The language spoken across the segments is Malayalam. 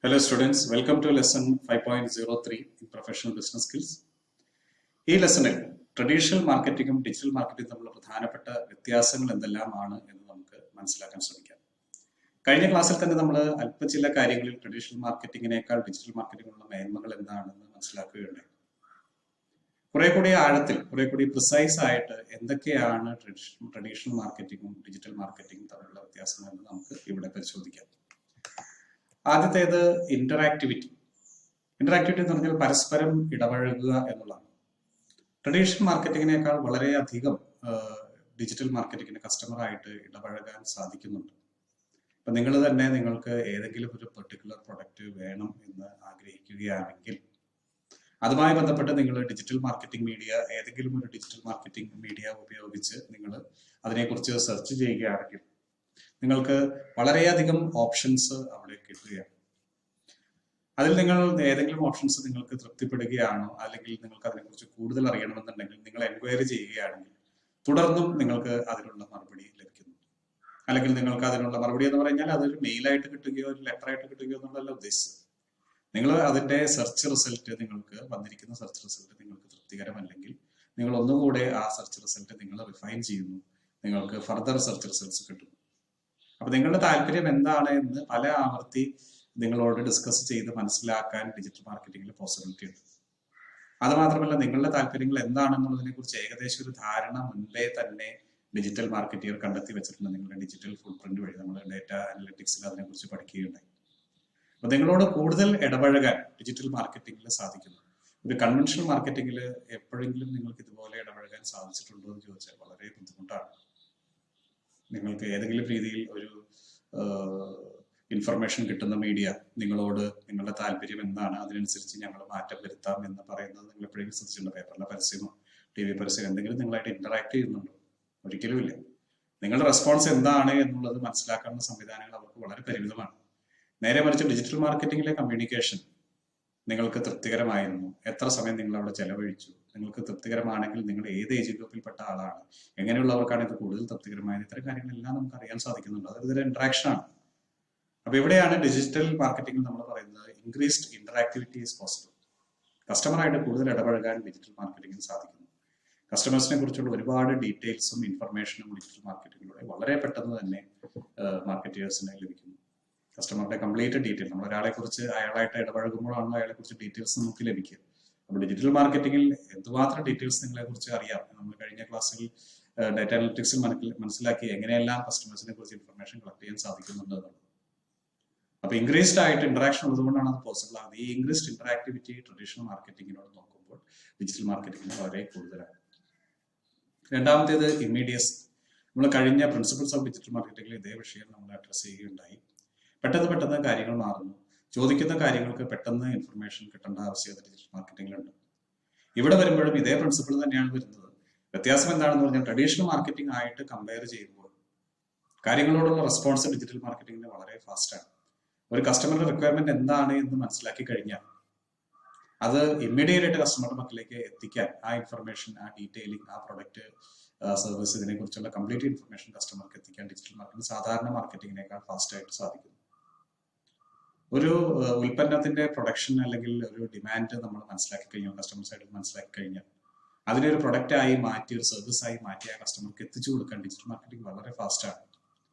Hello students, welcome to lesson 5.03 in professional business skills. ഈ ലെസണിൽ ട്രഡീഷണൽ മാർക്കറ്റിംഗും ഡിജിറ്റൽ മാർക്കറ്റിംഗും തമ്മിലുള്ള പ്രധാനപ്പെട്ട വ്യത്യാസങ്ങൾ എന്തെല്ലാമാണ് എന്ന് നമുക്ക് മനസ്സിലാക്കാൻ ശ്രമിക്കാം. കഴിഞ്ഞ ക്ലാസ്സിൽ തന്നെ നമ്മൾ അല്പ ചില കാര്യങ്ങളിൽ ട്രഡീഷണൽ മാർക്കറ്റിംഗിനേക്കാൾ ഡിജിറ്റൽ മാർക്കറ്റിംഗിനുള്ള മേന്മകൾ എന്താണെന്ന് മനസ്സിലാക്കുകയുണ്ടായി. കുറെ കൂടി ആഴത്തിൽ, കുറെ കൂടി പ്രിസൈസ് ആയിട്ട് എന്തൊക്കെയാണ് ട്രഡീഷണൽ മാർക്കറ്റിംഗും ഡിജിറ്റൽ മാർക്കറ്റിംഗും തമ്മിലുള്ള വ്യത്യാസങ്ങൾ എന്ന് നമുക്ക് ഇവിടെ പരിശോധിക്കാം. ആദ്യത്തേത് ഇന്ററാക്ടിവിറ്റി എന്ന് പറഞ്ഞാൽ പരസ്പരം ഇടപഴകുക എന്നുള്ളതാണ്. ട്രഡീഷണൽ മാർക്കറ്റിങ്ങിനേക്കാൾ വളരെയധികം ഡിജിറ്റൽ മാർക്കറ്റിങ്ങിന് കസ്റ്റമറായിട്ട് ഇടപഴകാൻ സാധിക്കുന്നുണ്ട്. ഇപ്പൊ നിങ്ങൾ തന്നെ നിങ്ങൾക്ക് ഏതെങ്കിലും ഒരു പെർട്ടിക്കുലർ പ്രൊഡക്റ്റ് വേണം എന്ന് ആഗ്രഹിക്കുകയാണെങ്കിൽ അതുമായി ബന്ധപ്പെട്ട് നിങ്ങൾ ഡിജിറ്റൽ മാർക്കറ്റിംഗ് മീഡിയ, ഏതെങ്കിലും ഒരു ഡിജിറ്റൽ മാർക്കറ്റിംഗ് മീഡിയ ഉപയോഗിച്ച് നിങ്ങൾ അതിനെക്കുറിച്ച് സെർച്ച് ചെയ്യുകയാണെങ്കിൽ നിങ്ങൾക്ക് വളരെയധികം ഓപ്ഷൻസ് അവിടെ കിട്ടുകയാണ്. അതിൽ നിങ്ങൾ ഏതെങ്കിലും ഓപ്ഷൻസ് നിങ്ങൾക്ക് തൃപ്തിപ്പെടുകയാണോ, അല്ലെങ്കിൽ നിങ്ങൾക്ക് അതിനെക്കുറിച്ച് കൂടുതൽ അറിയണമെന്നുണ്ടെങ്കിൽ നിങ്ങൾ എൻക്വയറി ചെയ്യുകയാണെങ്കിൽ തുടർന്നും നിങ്ങൾക്ക് അതിനുള്ള മറുപടി ലഭിക്കുന്നു. അല്ലെങ്കിൽ നിങ്ങൾക്ക് അതിനുള്ള മറുപടി എന്ന് പറഞ്ഞാൽ അതൊരു മെയിലായിട്ട് കിട്ടുകയോ ഒരു ലെറ്ററായിട്ട് കിട്ടുകയോ എന്നുള്ളതല്ല ഉദ്ദേശിച്ചത്. നിങ്ങൾ അതിന്റെ സെർച്ച് റിസൾട്ട്, നിങ്ങൾക്ക് വന്നിരിക്കുന്ന സെർച്ച് റിസൾട്ട് നിങ്ങൾക്ക് തൃപ്തികരമല്ലെങ്കിൽ നിങ്ങൾ ഒന്നുകൂടെ ആ സെർച്ച് റിസൾട്ട് നിങ്ങൾ റിഫൈൻ ചെയ്യുന്നു, നിങ്ങൾക്ക് ഫർദർ സെർച്ച് റിസൾട്ട്സ് കിട്ടുന്നു. അപ്പൊ നിങ്ങളുടെ താല്പര്യം എന്താണ് എന്ന് പല ആവർത്തി നിങ്ങളോട് ഡിസ്കസ് ചെയ്ത് മനസ്സിലാക്കാൻ ഡിജിറ്റൽ മാർക്കറ്റിംഗിൽ പോസിബിലിറ്റി ഉണ്ട്. അത് മാത്രമല്ല, നിങ്ങളുടെ താല്പര്യങ്ങൾ എന്താണെന്നുള്ളതിനെ കുറിച്ച് ഏകദേശം ഒരു ധാരണ മുൻപേ തന്നെ ഡിജിറ്റൽ മാർക്കറ്റിയർ കണ്ടെത്തി വെച്ചിട്ടുണ്ട്. നിങ്ങളുടെ ഡിജിറ്റൽ ഫുട് പ്രിന്റ് വഴി നമ്മൾ ഡേറ്റ അനലിറ്റിക്സിൽ അതിനെക്കുറിച്ച് പഠിക്കുകയുണ്ടായി. അപ്പൊ നിങ്ങളോട് കൂടുതൽ ഇടപഴകാൻ ഡിജിറ്റൽ മാർക്കറ്റിംഗിൽ സാധിക്കുന്നു. ഒരു കൺവെൻഷണൽ മാർക്കറ്റിംഗിൽ എപ്പോഴെങ്കിലും നിങ്ങൾക്ക് ഇതുപോലെ ഇടപഴകാൻ സാധിച്ചിട്ടുണ്ടോ എന്ന് ചോദിച്ചാൽ വളരെ ബുദ്ധിമുട്ടാണ്. നിങ്ങൾക്ക് ഏതെങ്കിലും രീതിയിൽ ഒരു ഇൻഫർമേഷൻ കിട്ടുന്ന മീഡിയ നിങ്ങളോട് നിങ്ങളുടെ താല്പര്യം എന്താണ്, അതിനനുസരിച്ച് ഞങ്ങൾ മാറ്റം വരുത്താം എന്ന് പറയുന്നത് നിങ്ങൾ എപ്പോഴെങ്കിലും ശ്രദ്ധിച്ചിട്ടുണ്ടോ? പേപ്പറിലെ പരസ്യമോ TV പരസ്യം എന്തെങ്കിലും നിങ്ങളായിട്ട് ഇന്ററാക്ട് ചെയ്യുന്നുണ്ടോ? ഒരിക്കലും ഇല്ല. നിങ്ങളുടെ റെസ്പോൺസ് എന്താണ് എന്നുള്ളത് മനസ്സിലാക്കാനുള്ള സംവിധാനങ്ങൾ അവർക്ക് വളരെ പരിമിതമാണ്. നേരെ മറിച്ച് ഡിജിറ്റൽ മാർക്കറ്റിംഗിലെ കമ്മ്യൂണിക്കേഷൻ നിങ്ങൾക്ക് തൃപ്തികരമായിരുന്നു, എത്ര സമയം നിങ്ങൾ അവിടെ ചെലവഴിച്ചു, നിങ്ങൾക്ക് തൃപ്തികരമാണെങ്കിൽ നിങ്ങൾ ഏത് ഏജ് ഗ്രൂപ്പിൽപ്പെട്ട ആളാണ്, എങ്ങനെയുള്ളവർക്കാണ് ഇത് കൂടുതൽ തൃപ്തികരമായത്, ഇത്തരം കാര്യങ്ങളെല്ലാം നമുക്ക് അറിയാൻ സാധിക്കുന്നുണ്ട്. അതൊരു ഇന്ററാക്ഷൻ ആണ്. അപ്പൊ ഇവിടെയാണ് ഡിജിറ്റൽ മാർക്കറ്റിംഗിൽ നമ്മൾ പറയുന്നത് ഇൻക്രീസ്ഡ് ഇന്ററാക്ടിവിറ്റി ഈസ് പോസിബിൾ. കസ്റ്റമറായിട്ട് കൂടുതൽ ഇടപഴകാൻ ഡിജിറ്റൽ മാർക്കറ്റിംഗിന് സാധിക്കുന്നു. കസ്റ്റമേഴ്സിനെ കുറിച്ചുള്ള ഒരുപാട് ഡീറ്റെയിൽസും ഇൻഫർമേഷനും ഡിജിറ്റൽ മാർക്കറ്റിംഗിലൂടെ വളരെ പെട്ടെന്ന് തന്നെ മാർക്കറ്റേഴ്സിന് ലഭിക്കുന്നു. കസ്റ്റമറുടെ കംപ്ലീറ്റ് ഡീറ്റെയിൽ, നമ്മൾ ഒരാളെ കുറിച്ച് അയാളായിട്ട് ഇടപഴകുമ്പോഴാണല്ലോ അയാളെ കുറിച്ച് ഡീറ്റെയിൽസ് നമുക്ക് ലഭിക്കുക. അപ്പോൾ ഡിജിറ്റൽ മാർക്കറ്റിംഗിൽ എന്തുമാത്രം ഡീറ്റെയിൽസ് നിങ്ങളെ കുറിച്ച് അറിയാം. നമ്മൾ കഴിഞ്ഞ ക്ലാസ്സിൽ ഡാറ്റ അനലിറ്റിക്സിൽ മനസ്സിലാക്കി എങ്ങനെയെല്ലാം കസ്റ്റമേഴ്സിനെ കുറിച്ച് ഇൻഫർമേഷൻ കളക്ട് ചെയ്യാൻ സാധിക്കുന്നുണ്ട് എന്നുള്ളത്. അപ്പൊ ഇൻക്രീസ്ഡ് ആയിട്ട് ഇന്ററാക്ഷൻ ഉള്ളതുകൊണ്ടാണ് അത് പോസിബിൾ ആകുന്നത്. ഈ ഇൻക്രീസ്ഡ് ഇന്ററാക്ടിവിറ്റി ട്രഡീഷണൽ മാർക്കറ്റിംഗിനോട് നോക്കുമ്പോൾ ഡിജിറ്റൽ മാർക്കറ്റിംഗിന് വളരെ കൂടുതലാണ്. രണ്ടാമത്തേത് ഇമ്മീഡിയസ്. നമ്മൾ കഴിഞ്ഞ പ്രിൻസിപ്പിൾസ് ഓഫ് ഡിജിറ്റൽ മാർക്കറ്റിംഗിൽ ഇതേ വിഷയം നമ്മൾ അഡ്രസ് ചെയ്യുകയുണ്ടായി. പെട്ടെന്ന് കാര്യങ്ങൾ മാറുന്നു. ചോദിക്കുന്ന കാര്യങ്ങൾക്ക് പെട്ടെന്ന് ഇൻഫർമേഷൻ കിട്ടേണ്ട ആവശ്യകത ഡിജിറ്റൽ മാർക്കറ്റിംഗിലുണ്ട്. ഇവിടെ വരുമ്പോഴും ഇതേ പ്രിൻസിപ്പിൾ തന്നെയാണ് വരുന്നത്. വ്യത്യാസം എന്താണെന്ന് പറഞ്ഞാൽ ട്രഡീഷണൽ മാർക്കറ്റിംഗ് ആയിട്ട് കമ്പയർ ചെയ്യുമ്പോൾ കാര്യങ്ങളോടുള്ള റെസ്പോൺസ് ഡിജിറ്റൽ മാർക്കറ്റിംഗിന് വളരെ ഫാസ്റ്റാണ്. ഒരു കസ്റ്റമറുടെ റിക്വയർമെന്റ് എന്താണ് എന്ന് മനസ്സിലാക്കി കഴിഞ്ഞാൽ അത് ഇമ്മീഡിയറ്റ് ആയിട്ട് കസ്റ്റമറുടെ മക്കളിലേക്ക് എത്തിക്കാൻ ആ ഇൻഫർമേഷൻ, ആ ഡീറ്റെയിലിംഗ്, ആ പ്രൊഡക്റ്റ്, സർവീസ്, ഇതിനെ കുറിച്ചുള്ള കംപ്ലീറ്റ് ഇൻഫർമേഷൻ കസ്റ്റമർക്ക് എത്തിക്കാൻ ഡിജിറ്റൽ മാർക്കറ്റിംഗ് സാധാരണ മാർക്കറ്റിംഗിനേക്കാൾ ഫാസ്റ്റ് ആയിട്ട് സാധിക്കുന്നു. ഒരു ഉൽപ്പന്നത്തിന്റെ പ്രൊഡക്ഷൻ അല്ലെങ്കിൽ ഒരു ഡിമാൻഡ് നമ്മൾ മനസ്സിലാക്കി കഴിഞ്ഞാൽ, കസ്റ്റമർ സൈഡിൽ മനസ്സിലാക്കി കഴിഞ്ഞാൽ അതിനെ ഒരു പ്രൊഡക്റ്റ് ആയി മാറ്റി, ഒരു സർവീസ് ആയി മാറ്റി ആ കസ്റ്റമർക്ക് എത്തിച്ചു കൊടുക്കാൻ ഡിജിറ്റൽ മാർക്കറ്റിംഗ് വളരെ ഫാസ്റ്റ് ആണ്.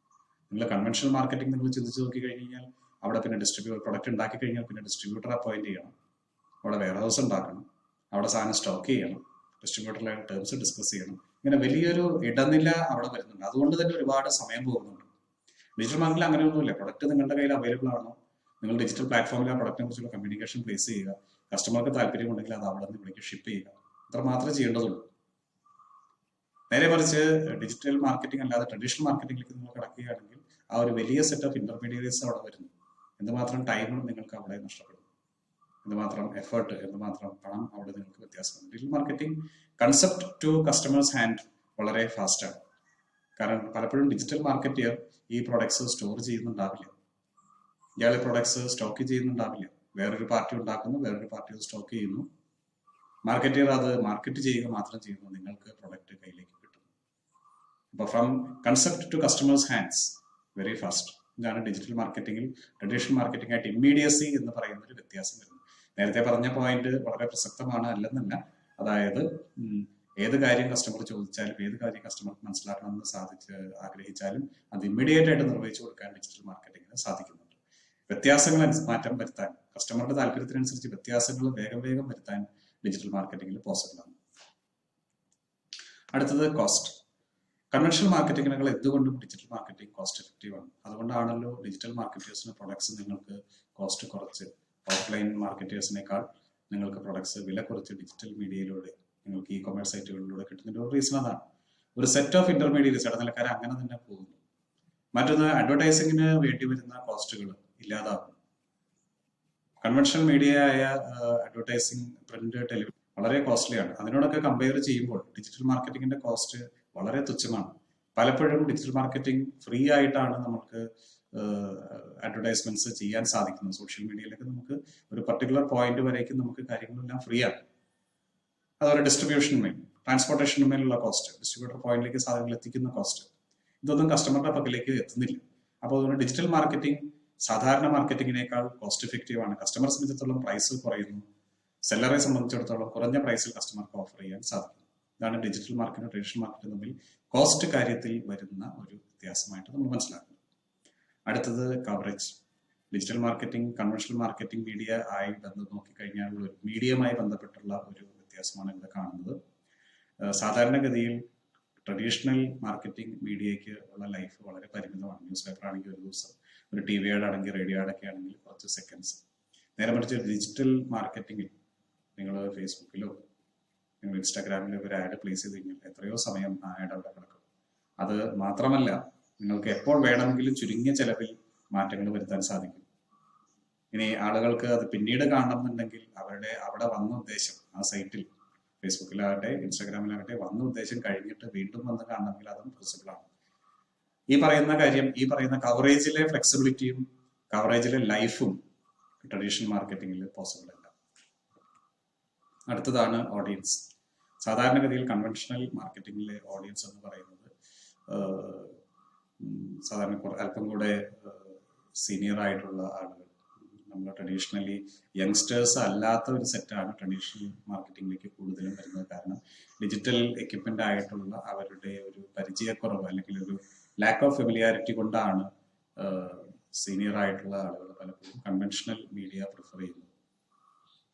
നിങ്ങൾ കൺവെൻഷണൽ മാർക്കറ്റിംഗ് നിങ്ങൾ ചിന്തിച്ച് നോക്കി കഴിഞ്ഞാൽ അവിടെ പിന്നെ പ്രൊഡക്റ്റ് ഉണ്ടാക്കി കഴിഞ്ഞാൽ പിന്നെ ഡിസ്ട്രിബ്യൂട്ടറെ അപ്പോയിന്റ് ചെയ്യണം, അവിടെ വെയർ ഹൗസ് ഉണ്ടാക്കണം, അവിടെ സാധനം സ്റ്റോക്ക് ചെയ്യണം, ഡിസ്ട്രിബ്യൂട്ടറിലെ ടേംസ് ഡിസ്കസ് ചെയ്യണം. ഇങ്ങനെ വലിയൊരു ഇടനില അവിടെ വരുന്നുണ്ട്. അതുകൊണ്ട് തന്നെ ഒരുപാട് സമയം പോകുന്നുണ്ട്. ഡിജിറ്റൽ മാർക്കറ്റിൽ അങ്ങനെയൊന്നുമില്ല. പ്രൊഡക്റ്റ് നിങ്ങളുടെ കയ്യിൽ അവൈലബിൾ ആണോ, നിങ്ങൾ ഡിജിറ്റൽ പ്ലാറ്റ്ഫോമിൽ ആ പ്രൊഡക്റ്റിനെ കുറിച്ചുള്ള കമ്മ്യൂണിക്കേഷൻ പ്ലേസ് ചെയ്യുക, കസ്റ്റമർക്ക് താല്പര്യമുണ്ടെങ്കിൽ അത് അവിടെ നിന്ന് ഇവിടേക്ക് ഷിപ്പ് ചെയ്യുക, അത്ര മാത്രമേ ചെയ്യേണ്ടതുള്ളൂ. നേരെ മറിച്ച് ഡിജിറ്റൽ മാർക്കറ്റിംഗ് അല്ലാതെ ട്രഡീഷണൽ മാർക്കറ്റിംഗിലേക്ക് നിങ്ങൾ കിടക്കുകയാണെങ്കിൽ ആ ഒരു വലിയ സെറ്റ് ഓഫ് ഇന്റർമീഡിയറ്റ്സ് അവിടെ വരുന്നു. എന്തുമാത്രം ടൈം നിങ്ങൾക്ക് അവിടെ നഷ്ടപ്പെടും, എന്തുമാത്രം എഫേർട്ട്, എന്തുമാത്രം പണം അവിടെ നിങ്ങൾക്ക് വ്യത്യാസമുണ്ട്. Digital marketing concept to customers hand വളരെ ഫാസ്റ്റാണ്. കാരണം പലപ്പോഴും ഡിജിറ്റൽ മാർക്കറ്റിയർ ഈ പ്രൊഡക്ട്സ് സ്റ്റോർ ചെയ്യുന്നുണ്ടാവില്ല, ഇയാൾ പ്രൊഡക്ട്സ് സ്റ്റോക്ക് ചെയ്യുന്നുണ്ടാവില്ല. വേറൊരു പാർട്ടി ഉണ്ടാക്കുന്നു, വേറൊരു പാർട്ടി അത് സ്റ്റോക്ക് ചെയ്യുന്നു. മാർക്കറ്റിയർ അത് മാർക്കറ്റ് ചെയ്യുക മാത്രം ചെയ്യുന്നു, നിങ്ങൾക്ക് പ്രൊഡക്റ്റ് കയ്യിലേക്ക് കിട്ടും. അപ്പോൾ from concept to customers hands very fast. ഇതാണ് ഡിജിറ്റൽ മാർക്കറ്റിംഗിൽ ട്രഡീഷണൽ മാർക്കറ്റിംഗ് ആയിട്ട് ഇമ്മീഡിയസി എന്ന് പറയുന്ന ഒരു വ്യത്യാസം വരുന്നത്. നേരത്തെ പറഞ്ഞ പോയിന്റ് വളരെ പ്രസക്തമാണ് അല്ലെന്നല്ല. അതായത് ഏത് കാര്യം കസ്റ്റമർ ചോദിച്ചാലും ഏത് കാര്യം കസ്റ്റമർ മനസ്സിലാക്കണമെന്ന് ആഗ്രഹിച്ചാലും അത് ഇമ്മീഡിയറ്റ് ആയിട്ട് നിർവഹിച്ചു കൊടുക്കാൻ ഡിജിറ്റൽ മാർക്കറ്റിംഗിന് സാധിക്കുന്നുണ്ട്. വ്യത്യാസങ്ങൾ മാറ്റം വരുത്താൻ, കസ്റ്റമറുടെ താല്പര്യത്തിനനുസരിച്ച് വ്യത്യാസങ്ങൾ വേഗം വരുത്താൻ ഡിജിറ്റൽ മാർക്കറ്റിംഗിൽ പോസിബിൾ ആണ്. അടുത്തത് കോസ്റ്റ്. കൺവെൻഷണൽ മാർക്കറ്റിംഗിനേക്കാൾ എന്തുകൊണ്ടും ഡിജിറ്റൽ മാർക്കറ്റിംഗ് കോസ്റ്റ് എഫക്റ്റീവ് ആണ്. അതുകൊണ്ടാണല്ലോ ഡിജിറ്റൽ മാർക്കറ്റേഴ്സിന് പ്രൊഡക്ട്സ് നിങ്ങൾക്ക് കോസ്റ്റ് കുറച്ച്, ഓഫ്ലൈൻ മാർക്കറ്റേഴ്സിനേക്കാൾ നിങ്ങൾക്ക് പ്രൊഡക്ട്സ് വില കുറച്ച് ഡിജിറ്റൽ മീഡിയയിലൂടെ നിങ്ങൾക്ക് ഇ കൊമേഴ്സ് സൈറ്റുകളിലൂടെ കിട്ടുന്നതിന്റെ ഒരു റീസൺ അതാണ്. ഒരു സെറ്റ് ഓഫ് ഇന്റർമീഡിയറ്റ്സ് ഇടനിലക്കാർ അങ്ങനെ തന്നെ പോകുന്നു. മറ്റൊന്ന്, അഡ്വർടൈസിങ്ങിന് വേണ്ടി വരുന്ന കോസ്റ്റുകൾ ഇല്ലാതാകും. കൺവെൻഷണൽ മീഡിയ ആയ അഡ്വർടൈസിങ്, പ്രിന്റ്, ടെലിവിഷൻ വളരെ കോസ്റ്റ്ലിയാണ്. അതിനോടൊക്കെ കമ്പയർ ചെയ്യുമ്പോൾ ഡിജിറ്റൽ മാർക്കറ്റിംഗിന്റെ കോസ്റ്റ് വളരെ തുച്ഛമാണ്. പലപ്പോഴും ഡിജിറ്റൽ മാർക്കറ്റിംഗ് ഫ്രീ ആയിട്ടാണ് നമുക്ക് അഡ്വർടൈസ്മെന്റ്സ് ചെയ്യാൻ സാധിക്കുന്നത്. സോഷ്യൽ മീഡിയയിലൊക്കെ നമുക്ക് ഒരു പർട്ടിക്കുലർ പോയിന്റ് വരേക്കും നമുക്ക് കാര്യങ്ങളെല്ലാം ഫ്രീ ആണ്. അതുപോലെ ഡിസ്ട്രിബ്യൂഷനുമേൽ, ട്രാൻസ്പോർട്ടേഷനുമേലുള്ള കോസ്റ്റ്, ഡിസ്ട്രിബ്യൂട്ടർ പോയിന്റിലേക്ക് സാധനങ്ങൾ എത്തിക്കുന്ന കോസ്റ്റ്, ഇതൊന്നും കസ്റ്റമറുടെ പക്കലേക്ക് എത്തുന്നില്ല. അപ്പോൾ അതുകൊണ്ട് ഡിജിറ്റൽ മാർക്കറ്റിംഗ് സാധാരണ മാർക്കറ്റിംഗിനേക്കാൾ കോസ്റ്റ് എഫക്റ്റീവ് ആണ്. കസ്റ്റമറെ സംബന്ധിച്ചിടത്തോളം പ്രൈസ് കുറയുന്നു, സെല്ലറെ സംബന്ധിച്ചിടത്തോളം കുറഞ്ഞ പ്രൈസിൽ കസ്റ്റമർക്ക് ഓഫർ ചെയ്യാൻ സാധിക്കും. ഇതാണ് ഡിജിറ്റൽ മാർക്കറ്റും ട്രഡീഷണൽ മാർക്കറ്റും തമ്മിൽ കോസ്റ്റ് കാര്യത്തിൽ വരുന്ന ഒരു വ്യത്യാസമായിട്ട് നമ്മൾ മനസ്സിലാക്കുന്നത്. അടുത്തത് coverage. Digital marketing conventional marketing media ആയി നോക്കിക്കഴിഞ്ഞാൽ ഒരു മീഡിയയുമായി ബന്ധപ്പെട്ടുള്ള ഒരു വ്യത്യാസമാണ് ഇവിടെ കാണുന്നത്. സാധാരണഗതിയിൽ ട്രഡീഷണൽ മാർക്കറ്റിംഗ് മീഡിയയ്ക്ക് ഉള്ള ലൈഫ് വളരെ പരിമിതമാണ്. ന്യൂസ് പേപ്പർ ആണെങ്കിൽ ഒരു ദിവസം, ഒരു ടി വി ആഡ് ആണെങ്കിൽ, റേഡിയോ ആഡൊക്കെ ആണെങ്കിൽ കുറച്ച് സെക്കൻഡ്സ്. നേരെ മറിച്ച് ഡിജിറ്റൽ മാർക്കറ്റിംഗിൽ നിങ്ങൾ ഫേസ്ബുക്കിലോ നിങ്ങൾ ഇൻസ്റ്റാഗ്രാമിലോ ഒരു ആഡ് പ്ലേസ് ചെയ്ത് കഴിഞ്ഞാൽ എത്രയോ സമയം ആ ആഡ് അവിടെ കിടക്കും. അത് മാത്രമല്ല, നിങ്ങൾക്ക് എപ്പോൾ വേണമെങ്കിലും ചുരുങ്ങിയ ചെലവിൽ മാറ്റങ്ങൾ വരുത്താൻ സാധിക്കും. ഇനി ആളുകൾക്ക് അത് പിന്നീട് കാണണമെന്നുണ്ടെങ്കിൽ അവിടെ വന്ന ഉദ്ദേശം ആ സൈറ്റിൽ, ഫേസ്ബുക്കിലാകട്ടെ ഇൻസ്റ്റാഗ്രാമിലാകട്ടെ, വന്ന ഉദ്ദേശം കഴിഞ്ഞിട്ട് വീണ്ടും വന്ന് കാണണമെങ്കിൽ അതും പോസിബിൾ ആണ്. ഈ പറയുന്ന കവറേജിലെ ഫ്ലെക്സിബിലിറ്റിയും കവറേജിലെ ലൈഫും ട്രഡീഷണൽ മാർക്കറ്റിംഗിൽ പോസിബിൾ അല്ല. അടുത്തതാണ് ഓഡിയൻസ്. സാധാരണഗതിയിൽ കൺവെൻഷണൽ മാർക്കറ്റിംഗിലെ ഓഡിയൻസ് എന്ന് പറയുന്നത് സാധാരണ അല്പം കൂടെ സീനിയർ ആയിട്ടുള്ള ആളുകൾ, നമ്മൾ ട്രഡീഷണലി യങ്സ്റ്റേഴ്സ് അല്ലാത്ത ഒരു സെറ്റാണ് ട്രഡീഷണൽ മാർക്കറ്റിംഗിലേക്ക് കൂടുതലും വരുന്നത്. കാരണം ഡിജിറ്റൽ എക്യുപ്മെന്റ് ആയിട്ടുള്ള അവരുടെ ഒരു പരിചയക്കുറവ് അല്ലെങ്കിൽ ഒരു ലാക്ക് ഓഫ് ഫെമിലിയാരിറ്റി കൊണ്ടാണ് സീനിയർ ആയിട്ടുള്ള ആളുകൾ പലപ്പോഴും കൺവെൻഷണൽ മീഡിയ പ്രിഫർ ചെയ്യുന്നത്.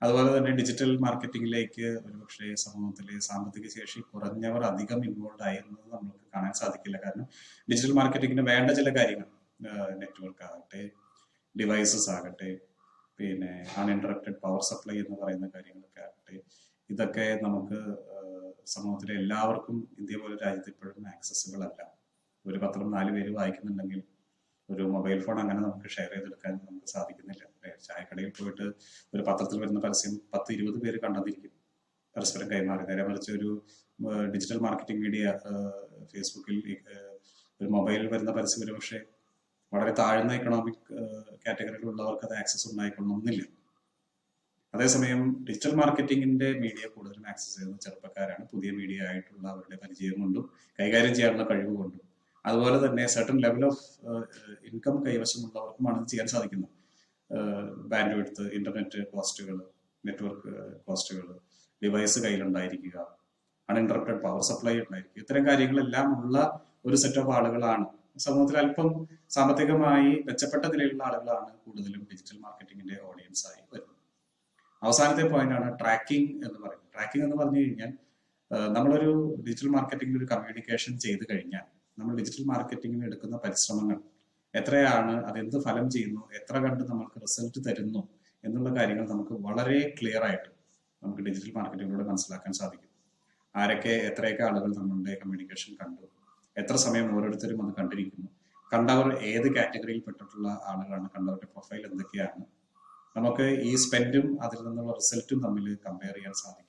അതുപോലെ തന്നെ ഡിജിറ്റൽ മാർക്കറ്റിംഗിലേക്ക് ഒരുപക്ഷെ സമൂഹത്തിലെ സാമ്പത്തിക ശേഷി കുറഞ്ഞവർ അധികം ഇൻവോൾവ് ആയിരുന്നത് നമുക്ക് കാണാൻ സാധിക്കില്ല. കാരണം ഡിജിറ്റൽ മാർക്കറ്റിംഗിന് വേണ്ട ചില കാര്യങ്ങൾ, നെറ്റ്വർക്ക് ആകട്ടെ, ഡിവൈസസ് ആകട്ടെ, പിന്നെ അൺഇൻറ്ററപ്റ്റഡ് പവർ സപ്ലൈ എന്ന് പറയുന്ന കാര്യങ്ങളൊക്കെ ആകട്ടെ, ഇതൊക്കെ നമുക്ക് സമൂഹത്തിലെ എല്ലാവർക്കും ഇന്ത്യ പോലെ രാജ്യത്ത് ഇപ്പോഴും ആക്സസിബിൾ അല്ല. ഒരു പത്രം 4 പേര് വായിക്കുന്നുണ്ടെങ്കിൽ ഒരു മൊബൈൽ ഫോൺ അങ്ങനെ നമുക്ക് ഷെയർ ചെയ്തെടുക്കാൻ നമുക്ക് സാധിക്കുന്നില്ല. ചായക്കടയിൽ പോയിട്ട് ഒരു പത്രത്തിൽ വരുന്ന പരസ്യം 10-20 പേര് കണ്ടെന്നിരിക്കും, പരസ്പരം കൈമാറി. നേരെ മറിച്ച് ഒരു ഡിജിറ്റൽ മാർക്കറ്റിംഗ് മീഡിയ ഫേസ്ബുക്കിൽ ഒരു മൊബൈലിൽ വരുന്ന പരസ്യം ഒരു പക്ഷേ വളരെ താഴ്ന്ന എക്കണോമിക് കാറ്റഗറിയിലുള്ളവർക്ക് അത് ആക്സസ് ഉണ്ടായിക്കൊള്ളണമെന്നില്ല. അതേസമയം ഡിജിറ്റൽ മാർക്കറ്റിംഗിന്റെ മീഡിയ കൂടുതലും ആക്സസ് ചെയ്യുന്ന ചെറുപ്പക്കാരാണ്. പുതിയ മീഡിയ ആയിട്ടുള്ള അവരുടെ പരിചയം കൊണ്ടും കൈകാര്യം ചെയ്യാനുള്ള കഴിവ് കൊണ്ടും അതുപോലെ തന്നെ സർട്ടൺ ലെവൽ ഓഫ് ഇൻകം കൈവശമുള്ളവർക്കുമാണ് ഇത് ചെയ്യാൻ സാധിക്കുന്നത്. ബാൻഡ് വിഡ്ത്ത്, ഇന്റർനെറ്റ് കോസ്റ്റുകൾ, നെറ്റ്വർക്ക് കോസ്റ്റുകൾ, ഡിവൈസ് കയ്യിലുണ്ടായിരിക്കുക, അൺഇൻറ്ററപ്റ്റഡ് പവർ സപ്ലൈ ഉണ്ടായിരിക്കുക, ഇത്തരം കാര്യങ്ങളെല്ലാം ഉള്ള ഒരു സെറ്റ് ഓഫ് ആളുകളാണ്. സമൂഹത്തിൽ അല്പം സാമ്പത്തികമായി മെച്ചപ്പെട്ട നിലയിലുള്ള ആളുകളാണ് കൂടുതലും ഡിജിറ്റൽ മാർക്കറ്റിംഗിന്റെ ഓഡിയൻസ് ആയി വരുന്നത്. അവസാനത്തെ പോയിന്റാണ് ട്രാക്കിംഗ് എന്ന് പറയുന്നത്. ട്രാക്കിംഗ് എന്ന് പറഞ്ഞു കഴിഞ്ഞാൽ നമ്മളൊരു ഡിജിറ്റൽ മാർക്കറ്റിംഗിൽ ഒരു കമ്മ്യൂണിക്കേഷൻ ചെയ്ത് കഴിഞ്ഞാൽ നമ്മൾ ഡിജിറ്റൽ മാർക്കറ്റിംഗിന് എടുക്കുന്ന പരിശ്രമങ്ങൾ എത്രയാണ്, അതെന്ത് ഫലം ചെയ്യുന്നു, എത്ര കണ്ട് നമുക്ക് റിസൾട്ട് തരുന്നു എന്നുള്ള കാര്യങ്ങൾ നമുക്ക് വളരെ ക്ലിയർ ആയിട്ട് നമുക്ക് ഡിജിറ്റൽ മാർക്കറ്റിംഗിലൂടെ മനസ്സിലാക്കാൻ സാധിക്കും. ആരൊക്കെ എത്രയൊക്കെ ആളുകൾ നമ്മളുടെ കമ്മ്യൂണിക്കേഷൻ കണ്ടു, എത്ര സമയം ഓരോരുത്തരും അത് കണ്ടിരിക്കുന്നു, കണ്ടവർ ഏത് കാറ്റഗറിയിൽ പെട്ടിട്ടുള്ള ആളുകളാണ്, കണ്ടവരുടെ പ്രൊഫൈൽ എന്തൊക്കെയാണ്, നമുക്ക് ഈ സ്പെൻഡും അതിൽ നിന്നുള്ള റിസൾട്ടും തമ്മിൽ കമ്പയർ ചെയ്യാൻ സാധിക്കുക.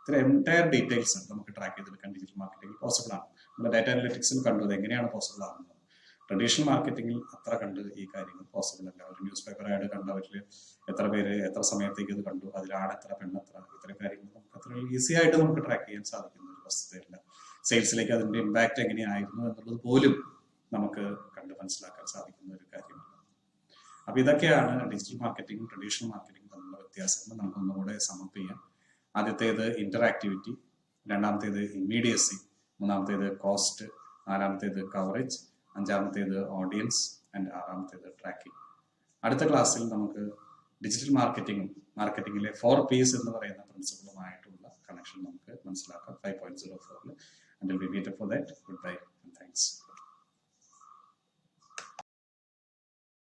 ഇത്ര എൻറ്റയർ ഡീറ്റെയിൽസ് നമുക്ക് ട്രാക്ക് ചെയ്തെടുക്കാൻ ഡിജിറ്റൽ മാർക്കറ്റിംഗിൽ പോസിബിൾ ആണ്. നമ്മൾ ഡാറ്റ അനലിറ്റിക്സിൽ കണ്ടു അത് എങ്ങനെയാണ് പോസിബിൾ ആകുന്നത്. ട്രഡീഷണൽ മാർക്കറ്റിംഗിൽ അത്ര കണ്ട് ഈ കാര്യങ്ങൾ പോസിബിൾ അല്ല. ഒരു ന്യൂസ് പേപ്പർ ആഡ് കണ്ടവരിൽ എത്ര പേര് എത്ര സമയത്തേക്ക് ഇത് കണ്ടു, അതിലാണ് എത്ര പെണ്ണെത്ര, ഇത്തരം കാര്യങ്ങൾ നമുക്ക് അത്ര ഈസി ആയിട്ട് നമുക്ക് ട്രാക്ക് ചെയ്യാൻ സാധിക്കുന്ന ഒരു വസ്തുതയല്ല. സെയിൽസിലേക്ക് അതിന്റെ ഇമ്പാക്ട് എങ്ങനെയായിരുന്നു എന്നുള്ളത് പോലും നമുക്ക് കണ്ട് മനസ്സിലാക്കാൻ സാധിക്കുന്ന ഒരു കാര്യമാണ്. അപ്പൊ ഇതൊക്കെയാണ് ഡിജിറ്റൽ മാർക്കറ്റിംഗും ട്രഡീഷണൽ മാർക്കറ്റിംഗും തമ്മിലുള്ള വ്യത്യാസങ്ങൾ. നമുക്ക് ഒന്നുകൂടെ സമപ്പ് ചെയ്യാം. ആദ്യത്തേത് ഇന്ററാക്ടിവിറ്റി, രണ്ടാമത്തേത് ഇമ്മീഡിയസി, മൂന്നാമത്തേത് കോസ്റ്റ്, നാലാമത്തേത് കവറേജ്, അഞ്ചാമത്തേത് ഓഡിയൻസ് ആൻഡ് ആറാമത്തേത് ട്രാക്കിംഗ്. അടുത്ത ക്ലാസ്സിൽ നമുക്ക് ഡിജിറ്റൽ മാർക്കറ്റിംഗിലെ 4Ps എന്ന് പറയുന്ന പ്രിൻസിപ്പിളുമായിട്ടുള്ള കണക്ഷൻ നമുക്ക് മനസ്സിലാക്കാം 5.04. Until we meet up for that, goodbye and thanks.